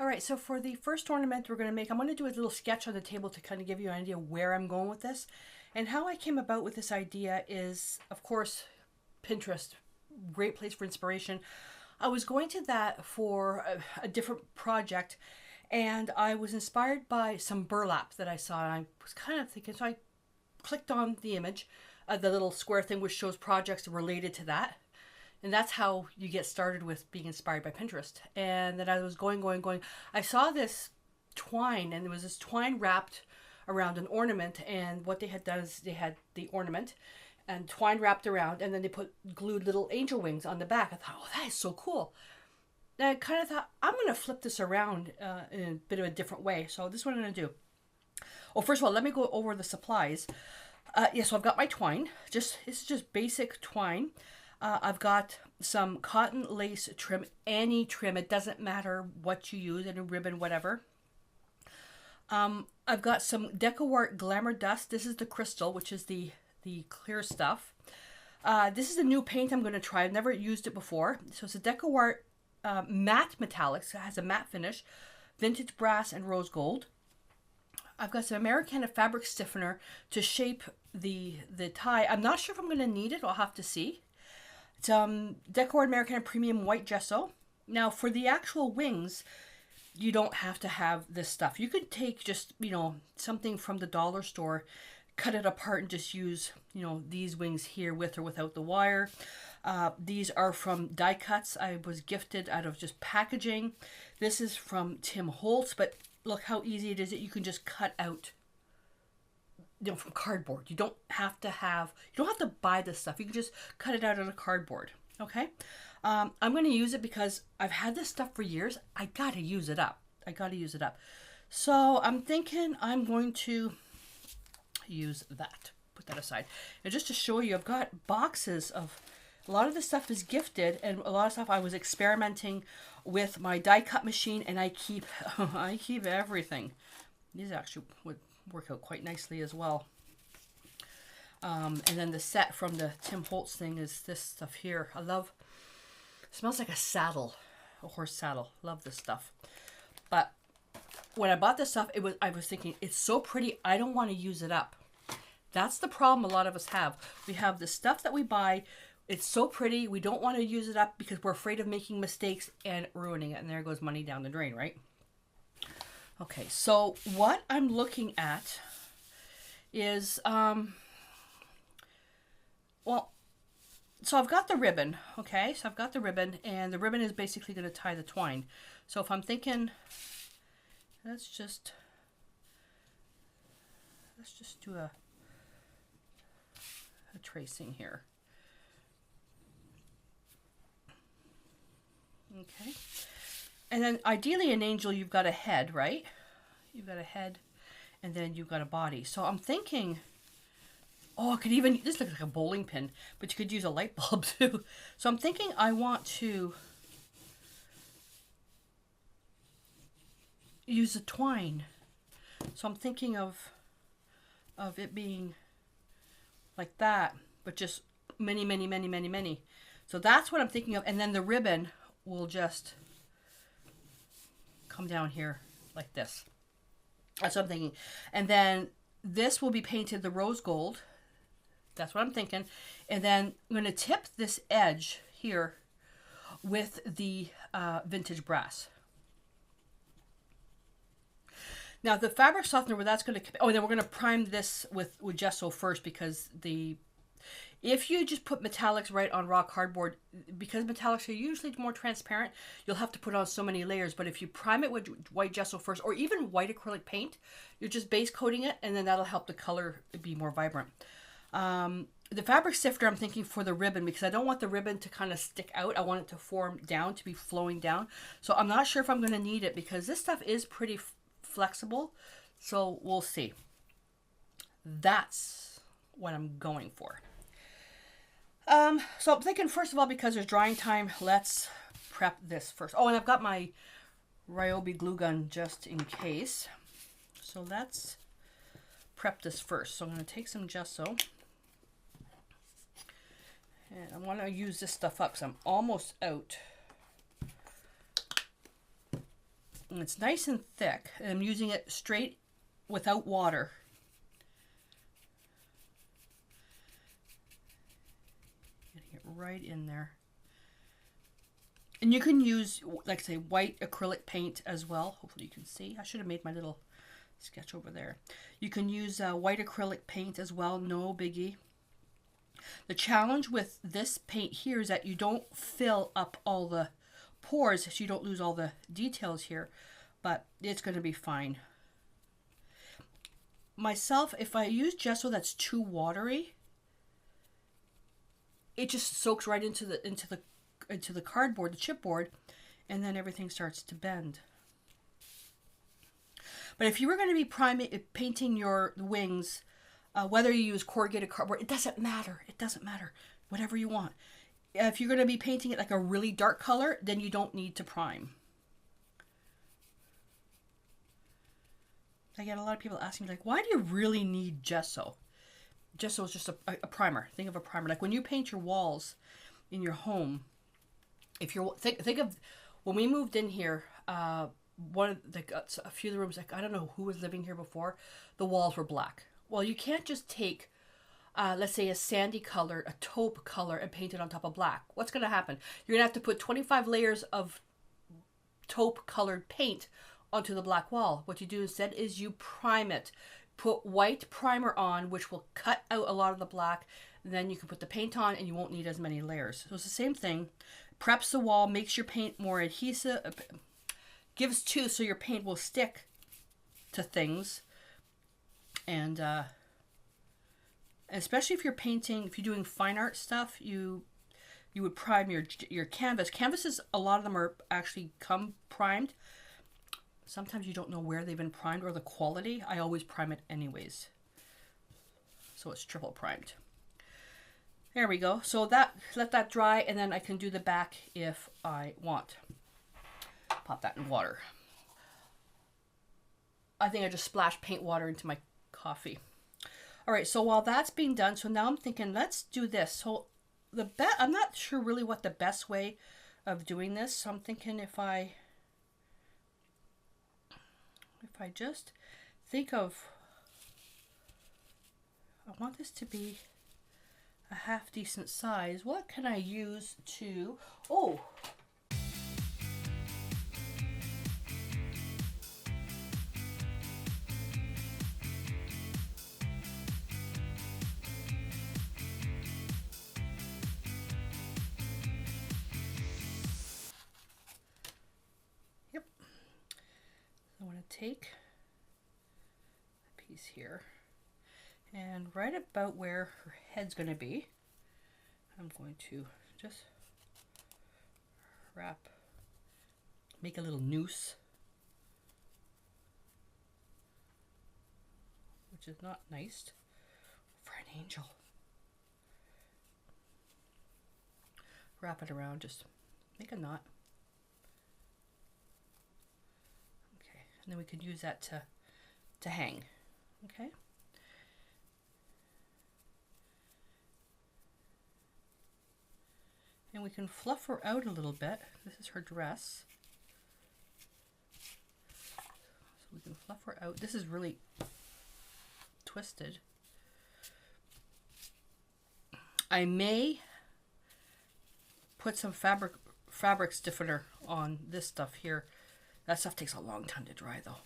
All right, so for the first ornament we're going to make, I'm going to do a little sketch on the table to kind of give you an idea where I'm going with this. And how I came about with this idea is, of course, Pinterest, great place for inspiration. I was going to that for a different project, and I was inspired by some burlap that I saw. And I was kind of thinking, so I clicked on the image, the little square thing which shows projects related to that. And that's how you get started with being inspired by Pinterest. And then I was going. I saw this twine, and there was this twine wrapped around an ornament. And what they had done is they had the ornament and twine wrapped around, and then they put glued little angel wings on the back. I thought, oh, that is so cool. And I kind of thought, I'm going to flip this around in a bit of a different way. So this is what I'm going to do. Oh, first of all, let me go over the supplies. So I've got my twine. It's just basic twine. I've got some cotton lace trim, any trim. It doesn't matter what you use, any ribbon, whatever. I've got some decor glamour dust. This is the crystal, which is the clear stuff. This is a new paint I'm going to try. I've never used it before. So it's a decor matte metallics. It has a matte finish, vintage brass and rose gold. I've got some Americana fabric stiffener to shape the tie. I'm not sure if I'm going to need it. I'll have to see. It's Decor Americana Premium White Gesso. Now, for the actual wings, you don't have to have this stuff. You could take just, something from the dollar store, cut it apart and just use, these wings here with or without the wire. These are from die cuts. I was gifted out of just packaging. This is from Tim Holtz, but look how easy it is that you can just cut out from cardboard. You don't have to buy this stuff. You can just cut it out of the cardboard. Okay. I'm going to use it because I've had this stuff for years. I got to use it up. So I'm thinking I'm going to use that. Put that aside. And just to show you, I've got boxes of, a lot of this stuff is gifted, and a lot of stuff I was experimenting with my die cut machine, and I keep everything. These actually would work out quite nicely as well. And then the set from the Tim Holtz thing is this stuff here. I love, it smells like a saddle, a horse saddle. Love this stuff. But when I bought this stuff, I was thinking, it's so pretty, I don't want to use it up. That's the problem a lot of us have. We have the stuff that we buy, it's so pretty, we don't want to use it up because we're afraid of making mistakes and ruining it. And there goes money down the drain, right? Okay, so what I'm looking at is, so I've got the ribbon, okay? So I've got the ribbon, and the ribbon is basically going to tie the twine. So if I'm thinking, let's just do a tracing here. Okay. And then ideally an angel, you've got a head, right? You've got a head, and then you've got a body. So I'm thinking, I could even, this looks like a bowling pin, but you could use a light bulb too. So I'm thinking I want to use a twine. So I'm thinking of it being like that, but just many. So that's what I'm thinking of. And then the ribbon will just come down here like this. That's what I'm thinking. And then this will be painted the rose gold. That's what I'm thinking. And then I'm going to tip this edge here with the vintage brass. Now the fabric softener, where that's going to, and then we're going to prime this with gesso first, because if you just put metallics right on raw cardboard, because metallics are usually more transparent, you'll have to put on so many layers. But if you prime it with white gesso first, or even white acrylic paint, you're just base coating it, and then that'll help the color be more vibrant. The fabric sifter, I'm thinking for the ribbon, because I don't want the ribbon to kind of stick out. I want it to form down, to be flowing down. So I'm not sure if I'm going to need it, because this stuff is pretty flexible. So we'll see. That's what I'm going for. So I'm thinking, first of all, because there's drying time, let's prep this first. Oh, and I've got my Ryobi glue gun just in case. So let's prep this first. So I'm going to take some gesso. And I want to use this stuff up because I'm almost out. And it's nice and thick. And I'm using it straight without water. Getting it right in there. And you can use, like say, white acrylic paint as well. Hopefully you can see. I should have made my little sketch over there. You can use white acrylic paint as well. No biggie. The challenge with this paint here is that you don't fill up all the pores, so you don't lose all the details here. But it's going to be fine. Myself, if I use gesso that's too watery, it just soaks right into the cardboard, the chipboard, and then everything starts to bend. But if you were going to be painting your wings, whether you use corrugated cardboard, it doesn't matter. It doesn't matter. Whatever you want. If you're going to be painting it like a really dark color, then you don't need to prime. I get a lot of people asking me, like, why do you really need gesso? Gesso is just a primer. Think of a primer. Like when you paint your walls in your home, if you're think of when we moved in here, one of a few of the rooms, like I don't know who was living here before, the walls were black. Well, you can't just take let's say a sandy color, a taupe color, and paint it on top of black. What's going to happen? You're going to have to put 25 layers of taupe colored paint onto the black wall. What you do instead is you prime it. Put white primer on, which will cut out a lot of the black. Then you can put the paint on and you won't need as many layers. So it's the same thing. Preps the wall, makes your paint more adhesive, gives tooth so your paint will stick to things. And especially if you're painting, if you're doing fine art stuff, you would prime your canvas. Canvases, a lot of them are actually come primed. Sometimes you don't know where they've been primed or the quality. I always prime it anyways. So it's triple primed. There we go. So let that dry, and then I can do the back if I want. Pop that in water. I think I just splashed paint water into my coffee. All right, so while that's being done, so now I'm thinking, let's do this. So I'm not sure really what the best way of doing this. So I'm thinking if I just think of, I want this to be a half decent size. What can I use to, oh. Yep. I want to take a piece here. And right about where her head's going to be, I'm going to just make a little noose, which is not nice for an angel. Wrap it around, just make a knot. Okay, and then we could use that to hang, okay? And we can fluff her out a little bit. This is her dress. So we can fluff her out. This is really twisted. I may put some fabric stiffener on this stuff here. That stuff takes a long time to dry though.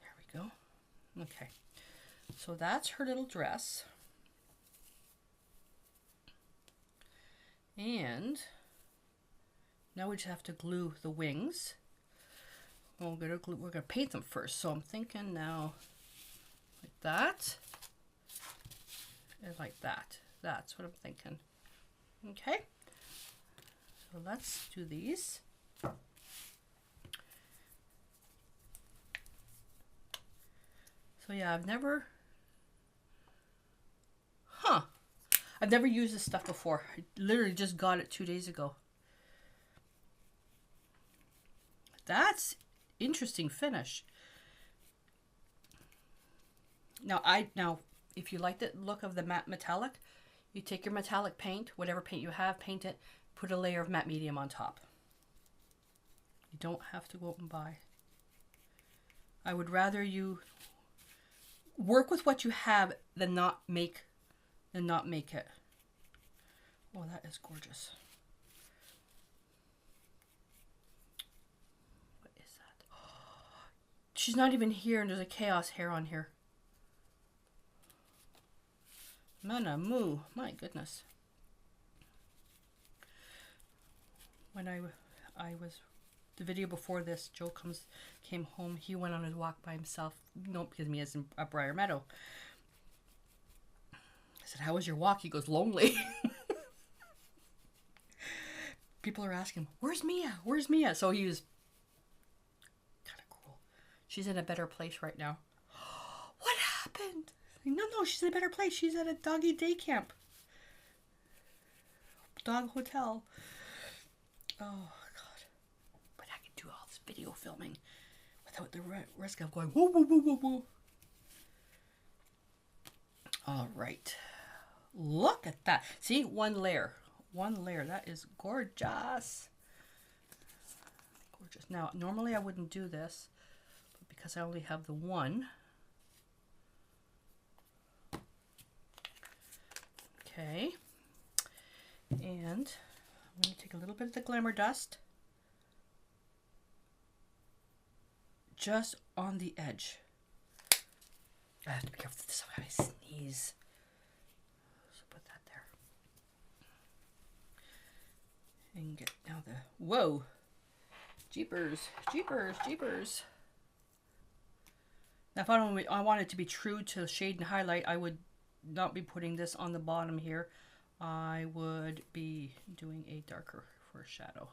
There we go. Okay. So that's her little dress. And now we just have to glue the wings. Well, we're gonna paint them first. So I'm thinking now like that and like that. That's what I'm thinking. Okay. So let's do these. So yeah, I've never used this stuff before. I literally just got it 2 days ago. That's interesting finish. Now if you like the look of the matte metallic, you take your metallic paint, whatever paint you have, paint it, put a layer of matte medium on top. You don't have to go out and buy. I would rather you work with what you have than not make it. Oh, that is gorgeous. What is that? Oh, she's not even here, and there's a chaos hair on here. Mana moo, my goodness. When I was, the video before this, Joe came home. He went on his walk by himself. No, because me is in a Briar Meadow. I said, "How was your walk?" He goes, "Lonely." People are asking, "Where's Mia? Where's Mia?" So he was kind of cruel. She's in a better place right now. What happened? No, she's in a better place. She's at a doggy day camp. Dog hotel. Oh, God. But I can do all this video filming without the risk of going, whoa, whoa, whoa, whoa, whoa. All right. Look at that. See, one layer. One layer. That is gorgeous. Gorgeous. Now, normally I wouldn't do this, but because I only have the one. Okay. And I'm going to take a little bit of the Glamour Dust just on the edge. I have to be careful with this. I sneeze. So put that there. And get now the, whoa, jeepers, jeepers, jeepers. Now if I want it to be true to shade and highlight, I would not be putting this on the bottom here. I would be doing a darker for a shadow.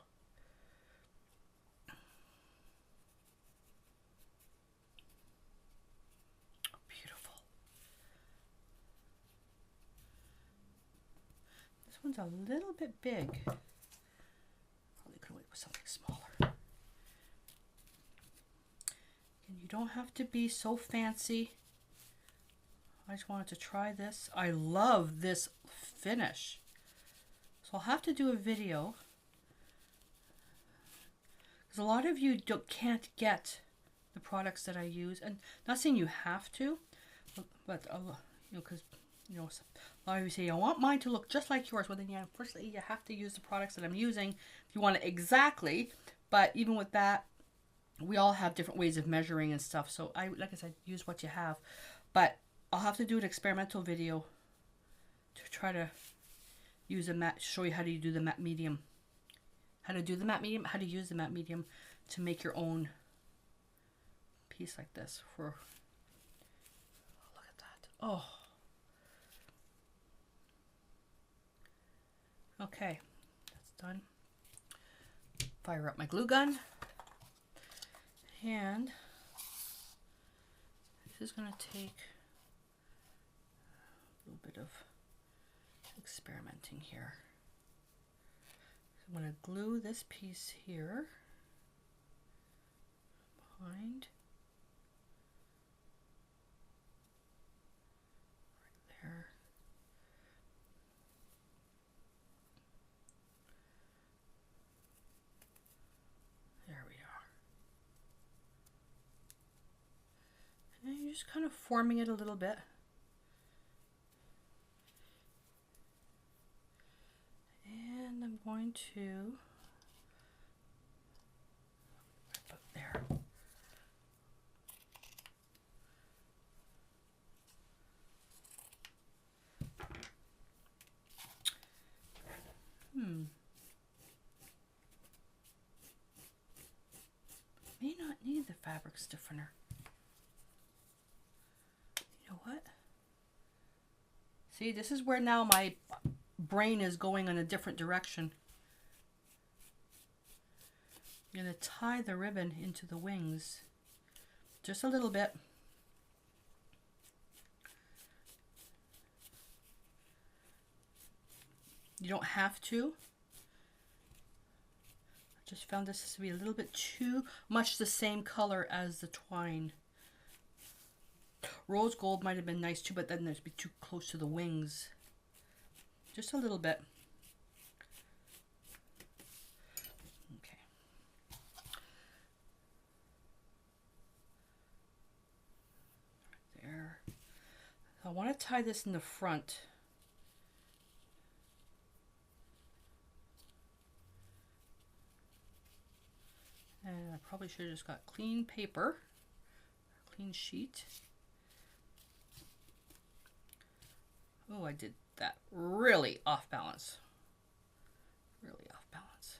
Beautiful. This one's a little bit big. Probably could wait with something smaller. And you don't have to be so fancy. I just wanted to try this. I love this finish. So I'll have to do a video. Because a lot of you can't get the products that I use. And not saying you have to. But, you know, because, you know, a lot of you say, I want mine to look just like yours. Well, then, yeah, unfortunately, you have to use the products that I'm using if you want it exactly. But even with that, we all have different ways of measuring and stuff. So, like I said, use what you have. But I'll have to do an experimental video to try to use a matte, show you how to do the matte medium. How to do the matte medium, how to use the matte medium to make your own piece like this. For look at that. Oh. Okay, that's done. Fire up my glue gun. And this is going to take a little bit of experimenting here. So I'm going to glue this piece here behind, right there. There we are. And you're just kind of forming it a little bit. And I'm going to put there. May not need the fabric stiffener. You know what? See, this is where now my brain is going in a different direction. I'm going to tie the ribbon into the wings just a little bit. You don't have to. I just found this to be a little bit too much the same color as the twine. Rose gold might have been nice too, but then there'd be too close to the wings. Just a little bit. Okay. I want to tie this in the front. And I probably should have just got clean paper, clean sheet. Oh, I did that really off balance. Really off balance.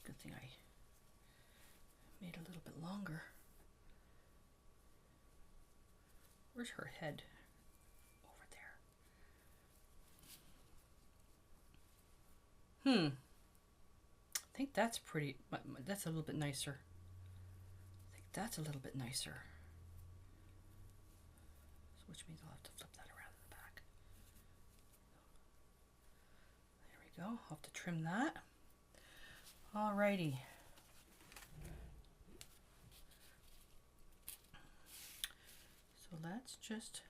Good thing I made a little bit longer. Where's her head? Over there. I think that's pretty, that's a little bit nicer. I think that's a little bit nicer. So which means I'll have to flip that around in the back. There we go. I'll have to trim that. Alrighty. So let's just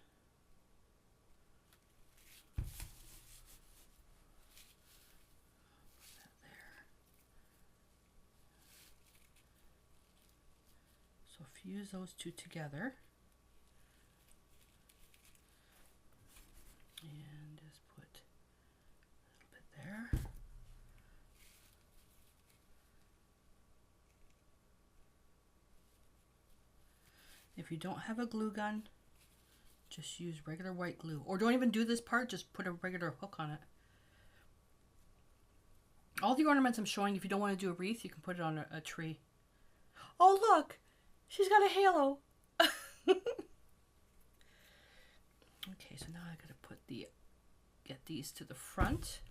fuse those two together and just put a little bit there. If you don't have a glue gun, just use regular white glue, or don't even do this part, just put a regular hook on it. All the ornaments I'm showing, if you don't want to do a wreath, you can put it on a tree. Oh look! She's got a halo. Okay, so now I gotta get these to the front.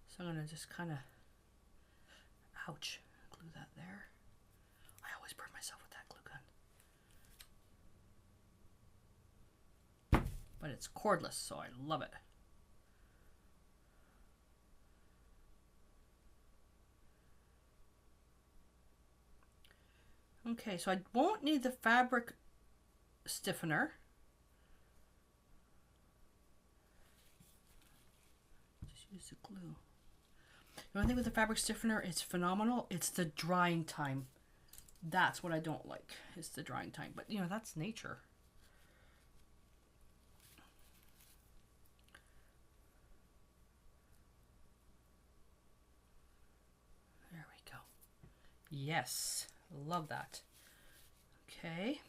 So I'm gonna just kind of, ouch, glue that there. I always burn myself with that glue gun. But it's cordless, so I love it. Okay, so I won't need the fabric stiffener. Just use the glue. The only thing with the fabric stiffener, it's phenomenal. It's the drying time. That's what I don't like. It's the drying time. But, you know, that's nature. There we go. Yes. Love that. Okay.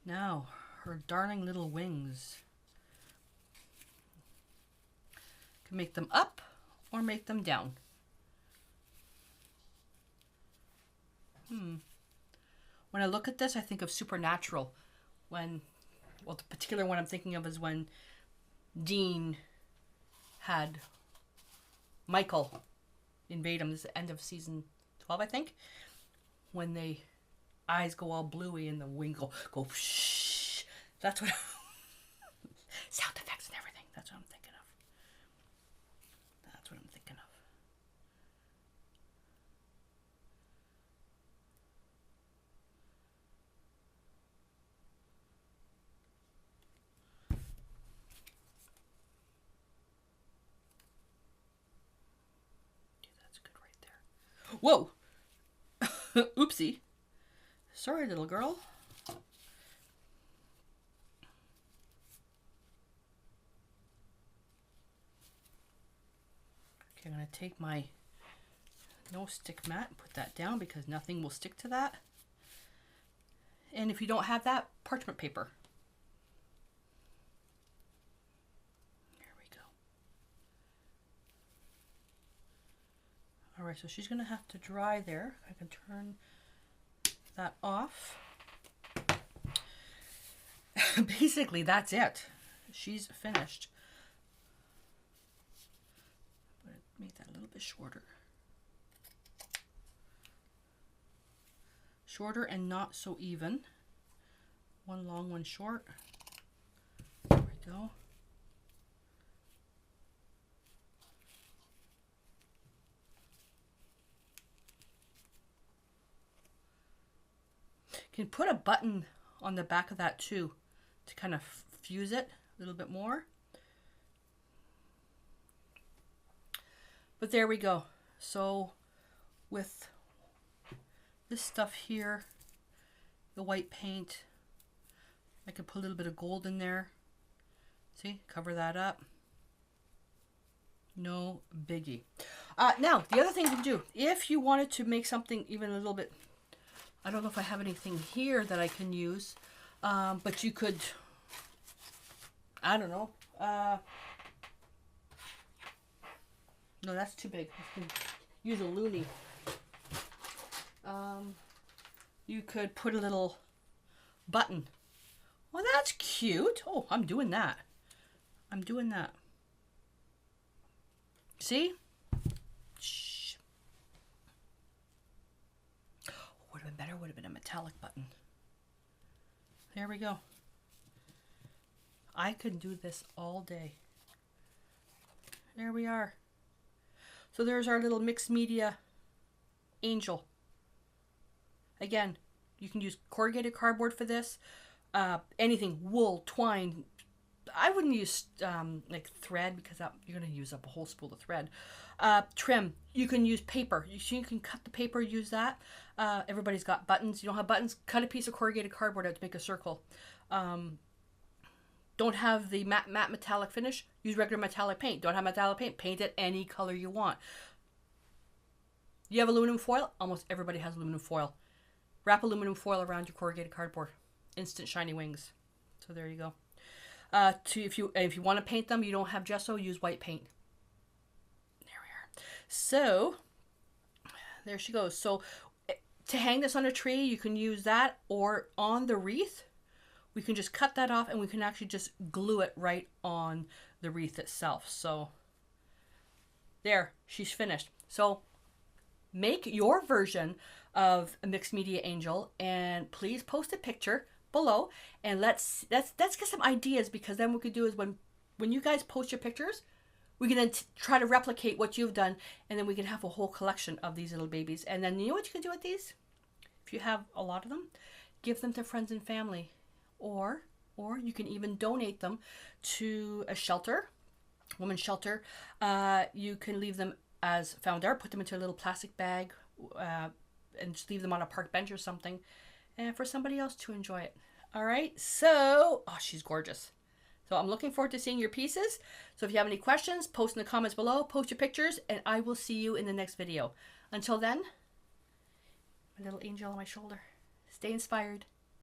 Now, her darling little wings. Can make them up or make them down. When I look at this, I think of Supernatural. When, well, the particular one I'm thinking of is when Dean had Michael invade him. This is the end of season 12, I think. When the eyes go all bluey and the wing go shh. That's what sound effects and everything. That's what I'm thinking of. That's what I'm thinking of. Okay, that's good right there. Whoa! Oopsie. Sorry, little girl. Okay, I'm going to take my no stick mat and put that down because nothing will stick to that. And if you don't have that, parchment paper. There we go. All right, so she's going to have to dry there. I can turn that off. Basically, that's it. She's finished. But make that a little bit shorter. Shorter and not so even. One long, one short. There we go. You can put a button on the back of that too to kind of fuse it a little bit more. But there we go. So with this stuff here, the white paint, I could put a little bit of gold in there. See, cover that up. No biggie. Now, the other thing you can do, if you wanted to make something even a little bit, I don't know if I have anything here that I can use, but you could, I don't know. No, that's too big. I can use a loonie. You could put a little button. Well, that's cute. Oh, I'm doing that. I'm doing that. See? Shh. Would have been better, would have been a metallic button. There we go. I could do this all day. There we are. So there's our little mixed media angel. Again, you can use corrugated cardboard for this. Anything, wool, twine. I wouldn't use like thread because you're going to use up a whole spool of thread. Trim. You can use paper. You can cut the paper, use that. Everybody's got buttons. You don't have buttons? Cut a piece of corrugated cardboard out to make a circle. Don't have the matte metallic finish? Use regular metallic paint. Don't have metallic paint? Paint it any color you want. You have aluminum foil? Almost everybody has aluminum foil. Wrap aluminum foil around your corrugated cardboard. Instant shiny wings. So there you go. If you want to paint them, you don't have gesso, use white paint. There we are. So there she goes. So to hang this on a tree, you can use that, or on the wreath, we can just cut that off and we can actually just glue it right on the wreath itself. So there, she's finished. So make your version of a mixed media angel and please post a picture below, and let's get some ideas, because then what we could do is when you guys post your pictures, we can then try to replicate what you've done, and then we can have a whole collection of these little babies. And then you know what you can do with these? If you have a lot of them, give them to friends and family, or you can even donate them to a shelter, women's shelter. You can leave them as found art, put them into a little plastic bag, and just leave them on a park bench or something, and for somebody else to enjoy it. All right, so, oh, she's gorgeous. So I'm looking forward to seeing your pieces. So if you have any questions, post in the comments below, post your pictures, and I will see you in the next video. Until then, my little angel on my shoulder. Stay inspired.